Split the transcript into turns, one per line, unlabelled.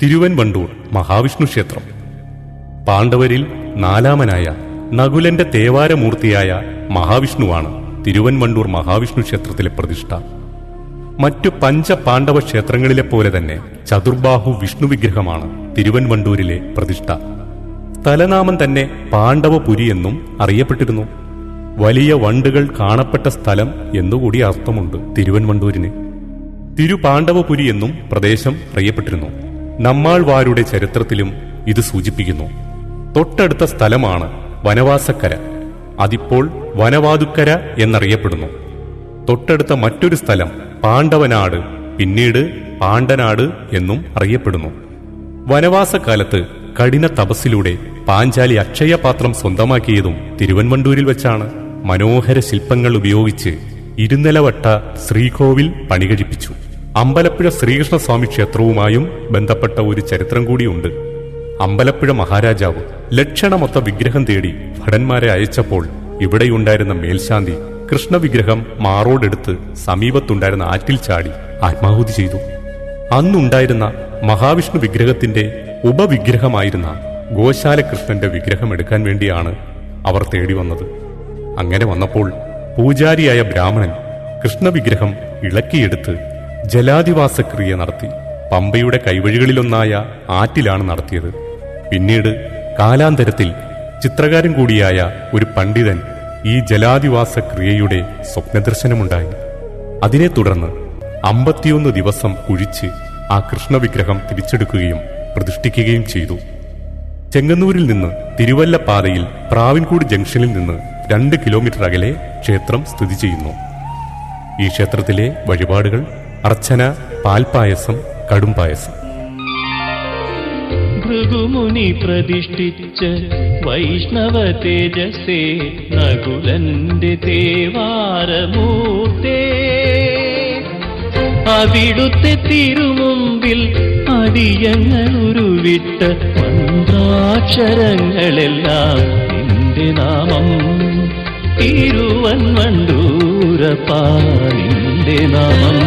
തിരുവൻവണ്ടൂർ മഹാവിഷ്ണു ക്ഷേത്രം. പാണ്ഡവരിൽ നാലാമനായ നകുലന്റെ തേവാരമൂർത്തിയായ മഹാവിഷ്ണുവാണ് തിരുവൻവണ്ടൂർ മഹാവിഷ്ണു ക്ഷേത്രത്തിലെ പ്രതിഷ്ഠ. മറ്റു പഞ്ചപാണ്ഡവ ക്ഷേത്രങ്ങളിലെ പോലെ തന്നെ ചതുർബാഹു വിഷ്ണു വിഗ്രഹമാണ് തിരുവൻവണ്ടൂരിലെ പ്രതിഷ്ഠ. സ്ഥലനാമം തന്നെ പാണ്ഡവപുരി എന്നും അറിയപ്പെട്ടിരുന്നു. വലിയ വണ്ടുകൾ കാണപ്പെട്ട സ്ഥലം എന്നുകൂടി അർത്ഥമുണ്ട് തിരുവൻവണ്ടൂരിന്. തിരുപാണ്ഡവപുരി എന്നും പ്രദേശം അറിയപ്പെട്ടിരുന്നു. നമ്മാൾവാരുടെ ചരിത്രത്തിലും ഇത് സൂചിപ്പിക്കുന്നു. തൊട്ടടുത്ത സ്ഥലമാണ് വനവാസക്കര. അതിപ്പോൾ വനവാതുക്കര എന്നറിയപ്പെടുന്നു. തൊട്ടടുത്ത മറ്റൊരു സ്ഥലം പാണ്ഡവനാട്, പിന്നീട് പാണ്ഡനാട് എന്നും അറിയപ്പെടുന്നു. വനവാസകാലത്ത് കഠിന തപസ്സിലൂടെ പാഞ്ചാലി അക്ഷയപാത്രം സ്വന്തമാക്കിയതും തിരുവൻവണ്ടൂരിൽ വെച്ചാണ്. മനോഹര ശില്പങ്ങൾ ഉപയോഗിച്ച് ഇരുനിലവട്ട ശ്രീകോവിൽ പണികഴിപ്പിച്ചു. അമ്പലപ്പുഴ ശ്രീകൃഷ്ണസ്വാമി ക്ഷേത്രവുമായും ബന്ധപ്പെട്ട ഒരു ചരിത്രം കൂടിയുണ്ട്. അമ്പലപ്പുഴ മഹാരാജാവ് ലക്ഷണമൊത്ത വിഗ്രഹം തേടി ഭടന്മാരെ അയച്ചപ്പോൾ ഇവിടെയുണ്ടായിരുന്ന മേൽശാന്തി കൃഷ്ണവിഗ്രഹം മാറോടെടുത്ത് സമീപത്തുണ്ടായിരുന്ന ആറ്റിൽ ചാടി ആത്മാഹുതി ചെയ്തു. അന്നുണ്ടായിരുന്ന മഹാവിഷ്ണു വിഗ്രഹത്തിന്റെ ഉപവിഗ്രഹമായിരുന്ന ഗോശാലകൃഷ്ണന്റെ വിഗ്രഹം എടുക്കാൻ വേണ്ടിയാണ് അവർ തേടി വന്നത്. അങ്ങനെ വന്നപ്പോൾ പൂജാരിയായ ബ്രാഹ്മണൻ കൃഷ്ണവിഗ്രഹം ഇളക്കിയെടുത്ത് ജലാധിവാസക്രിയ നടത്തി. പമ്പയുടെ കൈവഴികളിലൊന്നായ ആറ്റിലാണ് നടത്തിയത്. പിന്നീട് കാലാന്തരത്തിൽ ചിത്രകാരൻ കൂടിയായ ഒരു പണ്ഡിതൻ ഈ ജലാധിവാസക്രിയയുടെ സ്വപ്നദർശനമുണ്ടായി. അതിനെ തുടർന്ന് 51 ദിവസം കുഴിച്ച് ആ കൃഷ്ണവിഗ്രഹം തിരിച്ചെടുക്കുകയും പ്രതിഷ്ഠിക്കുകയും ചെയ്തു. ചെങ്ങന്നൂരിൽ നിന്ന് തിരുവല്ല പാതയിൽ പ്രാവിൻകൂട് ജംഗ്ഷനിൽ നിന്ന് 2 കിലോമീറ്റർ അകലെ ക്ഷേത്രം സ്ഥിതി ചെയ്യുന്നു. ഈ ക്ഷേത്രത്തിലെ വഴിപാടുകൾ അർച്ചന, പാൽപായസം, കടുംപായസം.
ഭൃഗുമുനി പ്രതിഷ്ഠിച്ച വൈഷ്ണവ തേജസേ നകുലന്റെ തേവാരമൂർത്തേ, അവിടുത്തെ തിരുമുമ്പിൽ അടിയങ്ങൾ ഉരുവിട്ട മന്ത്രാക്ഷരങ്ങളെല്ലാം നിന്റെ നാമം. തിരുവൻവണ്ടൂരപ്പാ നിന്റെ നാമം.